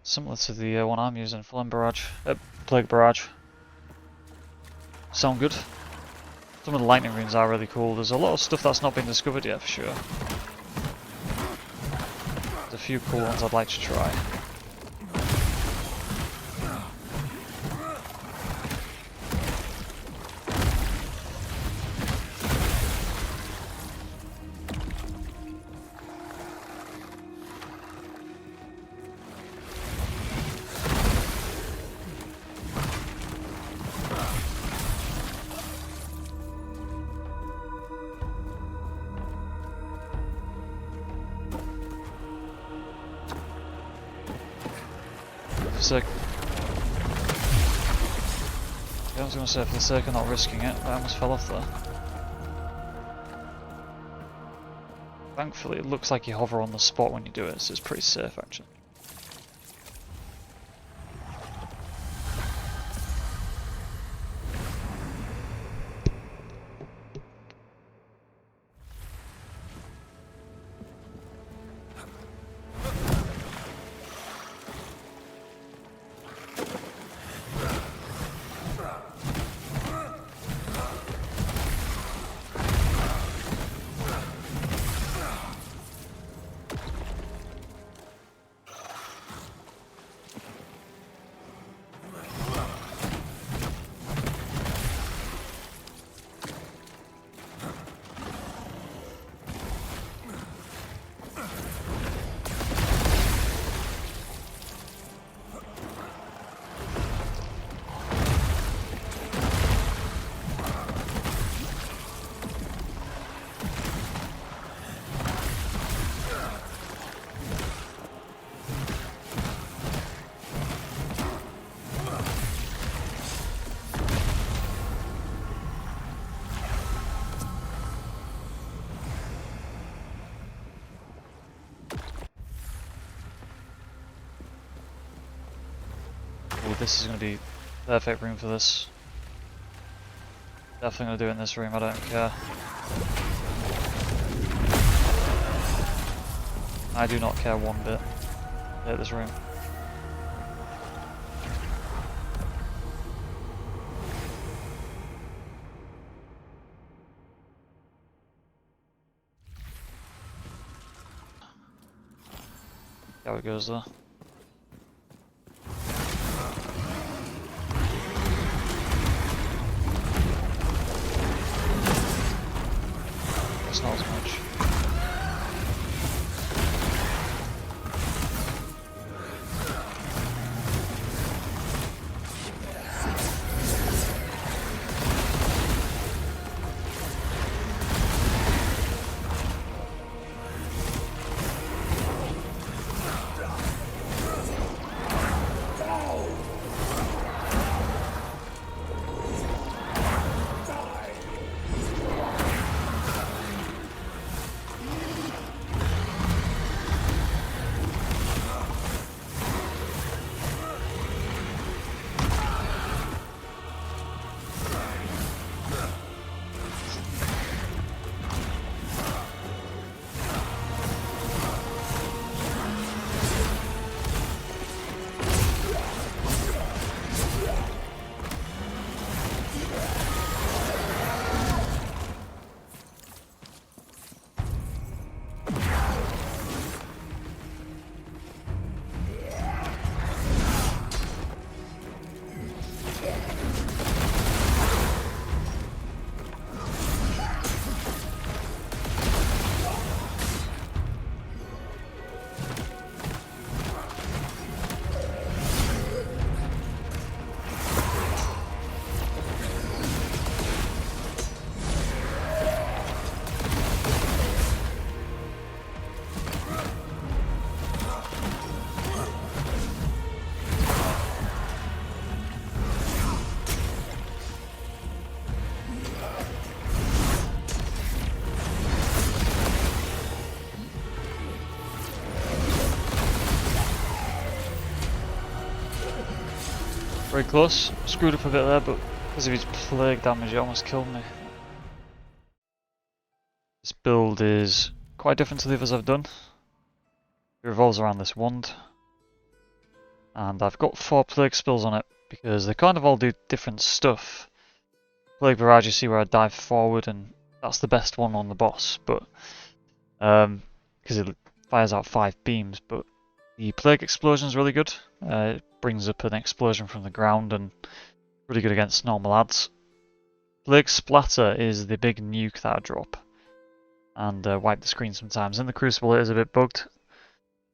Similar to the one I'm using, Flame Barrage, Plague Barrage. Sound good. Some of the lightning runes are really cool. There's a lot of stuff that's not been discovered yet for sure. There's a few cool ones I'd like to try. I was going to say, for the sake of not risking it, but I almost fell off there. Thankfully, it looks like you hover on the spot when you do it, so it's pretty safe actually. Ooh, this is going to be perfect room for this. Definitely going to do it in this room, I don't care. I do not care one bit. Hit this room. How it goes there. That's not as much. Very close. Screwed up a bit there, but because of his plague damage, it almost killed me. This build is quite different to the others I've done. It revolves around this wand. And I've got 4 Plague spells on it because they kind of all do different stuff. Plague Barrage, you see where I dive forward, and that's the best one on the boss, but because it fires out 5 beams. But the Plague Explosion is really good. It brings up an explosion from the ground and really good against normal adds. Plague Splatter is the big nuke that I drop and wipe the screen sometimes. In the Crucible it is a bit bugged,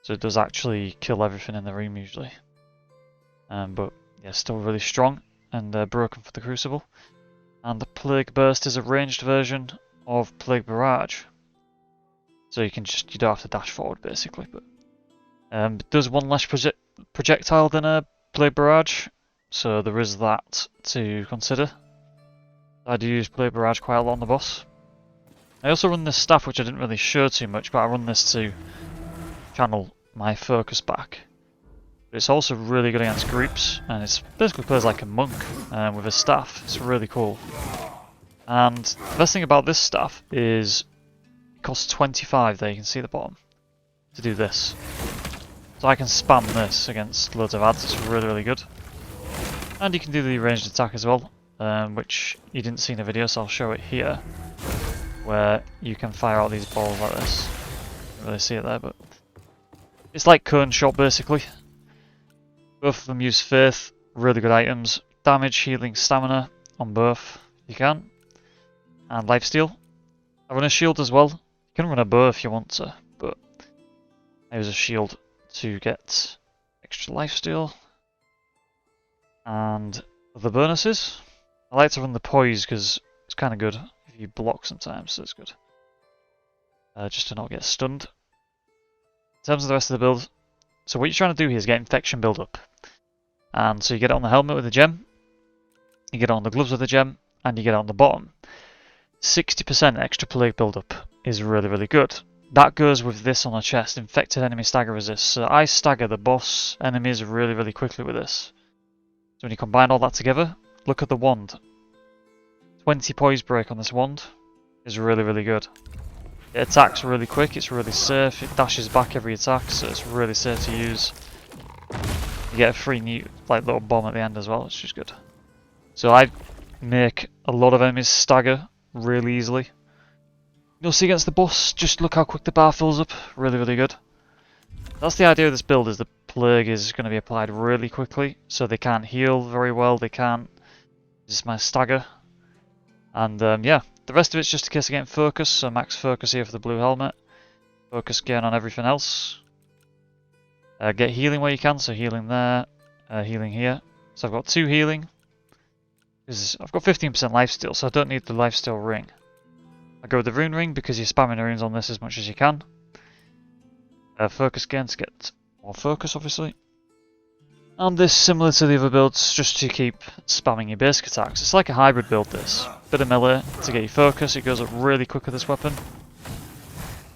so it does actually kill everything in the room usually. But yeah, still really strong and broken for the Crucible. And the Plague Burst is a ranged version of Plague Barrage, so you don't have to dash forward basically. But it does 1 less projectile than a Plague Barrage, so there is that to consider. I do use Plague Barrage quite a lot on the boss. I also run this staff, which I didn't really show too much, but I run this to channel my focus back. But it's also really good against groups, and it basically plays like a monk with a staff. It's really cool. And the best thing about this staff is it costs 25 there, you can see the bottom, to do this. So I can spam this against loads of adds, it's really, really good. And you can do the ranged attack as well, which you didn't see in the video, so I'll show it here, where you can fire out these balls like this. You can't really see it there, but it's like cone shot basically. Both of them use Faith, really good items. Damage, healing, stamina on both if you can. And lifesteal. I run a shield as well. You can run a bow if you want to, but I use a shield to get extra lifesteal. And the bonuses. I like to run the poise because it's kind of good if you block sometimes, so it's good. Just to not get stunned. In terms of the rest of the build, so what you're trying to do here is get infection build up. And so you get it on the helmet with a gem, you get it on the gloves with a gem, and you get it on the bottom. 60% extra plague build up is really, really good. That goes with this on the chest, infected enemy stagger resist. So I stagger the boss enemies really, really quickly with this. So when you combine all that together, look at the wand. 20 poise break on this wand is really, really good. It attacks really quick, it's really safe, it dashes back every attack, so it's really safe to use. You get a free new little bomb at the end as well, which is good. So I make a lot of enemies stagger really easily. You'll see against the boss, just look how quick the bar fills up, really, really good. That's the idea of this build, is the plague is going to be applied really quickly, so they can't heal very well, they can't. This is my stagger. And yeah, the rest of it's just a case of getting focus, so max focus here for the blue helmet. Focus again on everything else. Get healing where you can, so healing there, healing here. So I've got 2 healing, because I've got 15% lifesteal, so I don't need the lifesteal ring. I go with the rune ring because you're spamming the runes on this as much as you can. Focus again to get more focus, obviously. And this, similar to the other builds, just to keep spamming your basic attacks. It's like a hybrid build this. Bit of melee to get your focus, it goes up really quick with this weapon.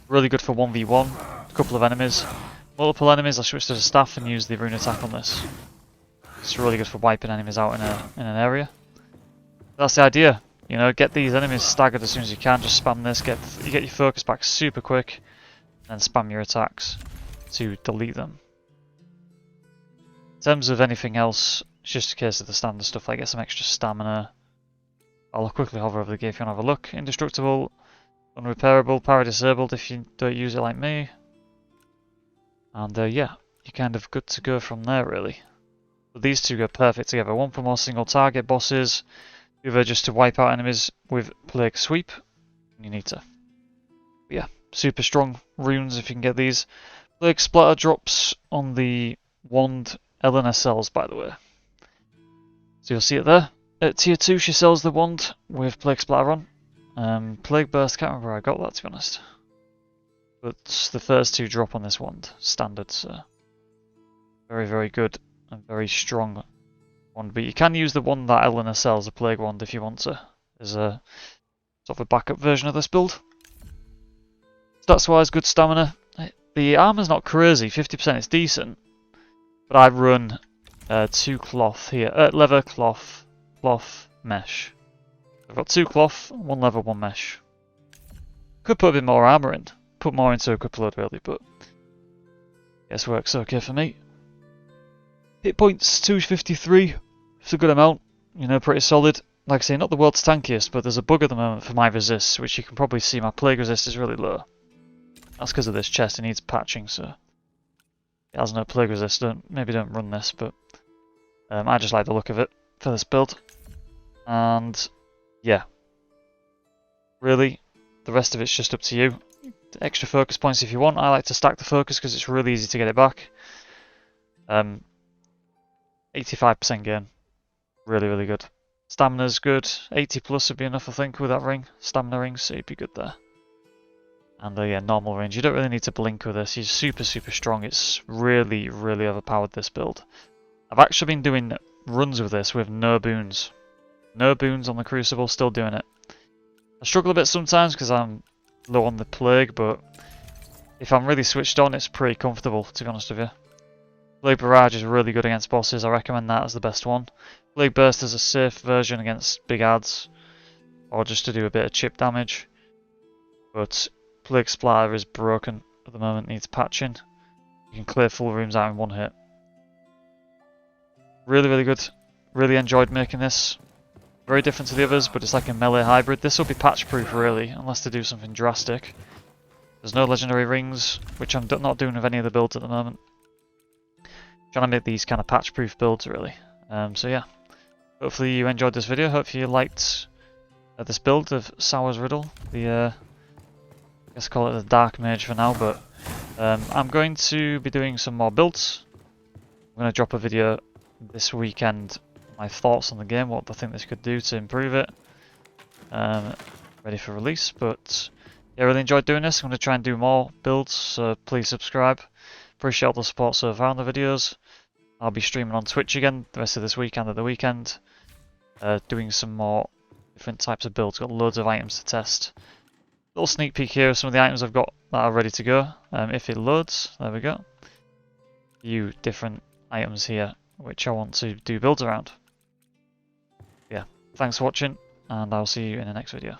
Really good for 1v1, a couple of enemies. Multiple enemies, I'll switch to the staff and use the rune attack on this. It's really good for wiping enemies out in an area. That's the idea, you know, get these enemies staggered as soon as you can, just spam this, you get your focus back super quick, and spam your attacks to delete them. In terms of anything else, it's just a case of the standard stuff, like get some extra stamina. I'll quickly hover over the gear if you want to have a look. Indestructible, unrepairable, power disabled if you don't use it like me. And yeah, you're kind of good to go from there really. But these two go perfect together. One for more single target bosses, the other just to wipe out enemies with Plague Sweep. You need to. But yeah, super strong runes if you can get these. Plague Splatter drops on the wand Elena sells, by the way. So you'll see it there. At tier 2 she sells the wand with Plague Splatter on. Plague Burst, can't remember where I got that to be honest. But the first 2 drop on this wand, standard, so very, very good and very strong wand. But you can use the one that Elena sells, the Plague Wand, if you want to. There's a sort of a backup version of this build. Stats wise, good stamina. The armor's not crazy, 50% is decent. But I run 2 cloth here, leather, cloth, mesh. I've got 2 cloth, 1 leather, 1 mesh. Could put a bit more armor in. Put more into a equip load really, but guess works okay for me. Hit points 253. It's a good amount. You know, pretty solid. Like I say, not the world's tankiest, but there's a bug at the moment for my resist, which you can probably see my plague resist is really low. That's because of this chest, it needs patching, so it has no plague resist. Maybe don't run this, but I just like the look of it for this build. And yeah, really, the rest of it's just up to you. Extra focus points if you want. I like to stack the focus because it's really easy to get it back. 85% gain, really, really good. Stamina's good. 80 plus would be enough, I think, with that ring. Stamina ring, so you'd be good there. And yeah, normal range. You don't really need to blink with this. He's super, super strong. It's really, really overpowered, this build. I've actually been doing runs with this with no boons. No boons on the Crucible, still doing it. I struggle a bit sometimes because I'm low on the Plague, but if I'm really switched on, it's pretty comfortable, to be honest with you. Plague Barrage is really good against bosses. I recommend that as the best one. Plague Burst is a safe version against big adds, or just to do a bit of chip damage. But Plague Splatter is broken at the moment, needs patching. You can clear full rooms out in one hit. Really, really good. Really enjoyed making this. Very different to the others, but it's like a melee hybrid. This will be patch proof really, unless they do something drastic. There's no legendary rings, which I'm not doing with any of the builds at the moment. Trying to make these kind of patch proof builds really. So yeah, hopefully you enjoyed this video. Hopefully you liked this build of Sour's Riddle. I guess call it the Dark Mage for now, but I'm going to be doing some more builds. I'm going to drop a video this weekend, my thoughts on the game, what I think this could do to improve it. Ready for release, but yeah, I really enjoyed doing this. I'm going to try and do more builds, so please subscribe. Appreciate all the support so far on the videos. I'll be streaming on Twitch again the rest of this weekend at the weekend, doing some more different types of builds. Got loads of items to test. Little sneak peek here of some of the items I've got that are ready to go. If it loads, there we go. A few different items here which I want to do builds around. Yeah, thanks for watching, and I'll see you in the next video.